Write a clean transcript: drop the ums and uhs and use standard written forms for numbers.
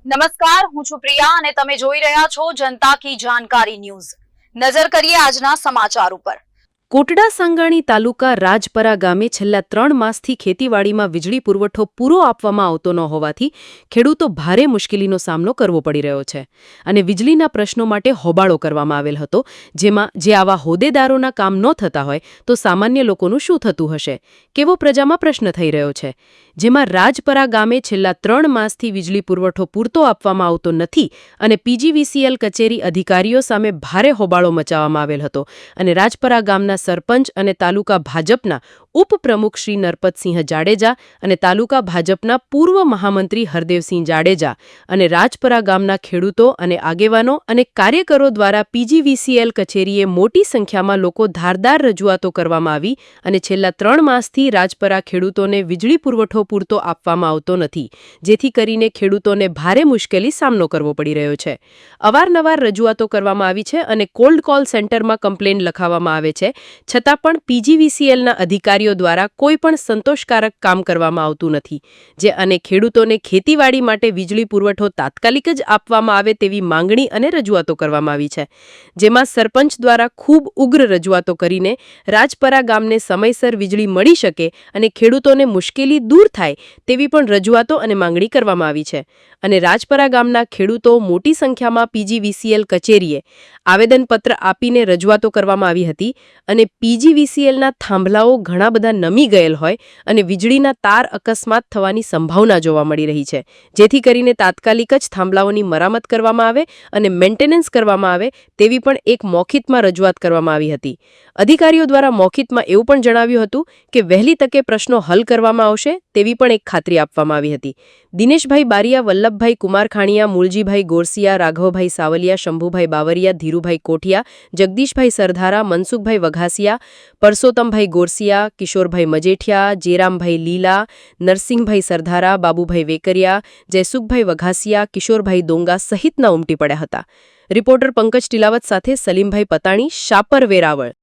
નમસ્કાર, હું છું પ્રિયા અને તમે જોઈ રહ્યા છો જનતા કી જાણકારી ન્યૂઝ। નજર કરીએ આજના સમાચાર ઉપર। કોટડા સાંગાણી તાલુકા રાજપરા ગામે છેલ્લા 3 માસથી ખેતીવાડીમાં વીજળી પુરવઠો પૂરો આપવામાં આવતો ન હોવાથી ખેડૂતો ભારે મુશ્કેલીનો સામનો કરવો પડી રહ્યો છે અને વીજળીના પ્રશ્નો માટે હોબાળો કરવામાં આવેલ હતો, જેમાં જે આવા હોદ્દેદારોના કામ ન થતા હોય તો સામાન્ય લોકોનું શું થતું હશે, કેવો પ્રજામાં પ્રશ્ન થઈ રહ્યો છે। જેમાં રાજપરા ગામે છેલ્લા 3 માસથી વીજળી પુરવઠો પૂરતો આપવામાં આવતો નથી અને પીજીવીસીએલ કચેરી અધિકારીઓ સામે ભારે હોબાળો મચાવવામાં આવેલ હતો અને રાજપરા ગામના સરપંચ અને તાલુકા ભાજપના ઉપપ્રમુખ શ્રી નરપતસિંહ જાડેજા અને તાલુકા ભાજપના પૂર્વ મહામંત્રી હરદેવસિંહ જાડેજા અને રાજપરા ગામના ખેડૂતો અને આગેવાનો અને કાર્યકરો દ્વારા પીજીવીસીએલ કચેરીએ મોટી સંખ્યામાં લોકો ધારદાર રજૂઆતો કરવામાં આવી અને છેલ્લા 3 માસથી રાજપરા ખેડૂતોને વીજળી પુરવઠો પૂરતો આપવામાં આવતો નથી, જેથી કરીને ખેડૂતોને ભારે મુશ્કેલી સામનો કરવો પડી રહ્યો છે। અવારનવાર રજૂઆતો કરવામાં આવી છે અને કોલ્ડ કોલ સેન્ટરમાં કમ્પ્લેન લખાવવામાં આવે છે, છતાં પણ પીજીવીસીએલના અધિકારીઓ દ્વારા કોઈ પણ સંતોષકારક કામ કરવામાં આવતું નથી, જે અને ખેડૂતોને ખેતીવાડી માટે વીજળી પુરવઠો તાત્કાલિક જ આપવામાં આવે તેવી માંગણી અને રજૂઆતો કરવામાં આવી છે, જેમાં સરપંચ દ્વારા ખૂબ ઉગ્ર રજૂઆતો કરીને રાજપરા ગામને સમયસર વીજળી મળી શકે અને ખેડૂતોને મુશ્કેલી દૂર થાય તેવી પણ રજૂઆતો અને માંગણી કરવામાં આવી છે અને રાજપરા ગામના ખેડૂતો મોટી સંખ્યામાં પીજીવીસીએલ કચેરીએ આવેદનપત્ર આપીને રજૂઆતો કરવામાં આવી હતી અને પીજીવીસીએલના થાંભલાઓ ઘણા બધા નમી ગયેલ હોય અને વીજળીના તાર અકસ્માત થવાની સંભાવના જોવા મળી રહી છે, જેથી કરીને તાત્કાલિક જ થાંભલાઓની મરામત કરવામાં આવે અને મેન્ટેનન્સ કરવામાં આવે તેવી પણ એક મૌખિતમાં રજૂઆત કરવામાં આવી હતી। અધિકારીઓ દ્વારા મૌખિતમાં એવું પણ જણાવ્યું હતું કે વહેલી તકે પ્રશ્નો હલ કરવામાં આવશે તેવી પણ એક ખાતરી આપવામાં આવી હતી। દિનેશભાઈ બારિયા, વલ્લભભાઈ કુમારખાણીયા, મૂળજીભાઈ ગોરસિયા, રાઘવભાઈ સાવલિયા, શંભુભાઈ બાવરિયા, ધીરુભાઈ કોઠિયા, જગદીશભાઈ સરધારા, મનસુખભાઈ વઘાસિયા, પરસોત્તમભાઈ ગોરસિયા, કિશોરભાઈ મજેઠિયા, જેરામભાઈ લીલા, નરસિંહભાઈ સરધારા, બાબુભાઈ વેકરિયા, જયસુખભાઈ વઘાસિયા, કિશોરભાઈ દોંગા સહિતના ઉમટી પડ્યા હતા। રિપોર્ટર પંકજ ટીલાવત સાથે સલીમભાઈ પતાણી, શાપર, વેરાવળ।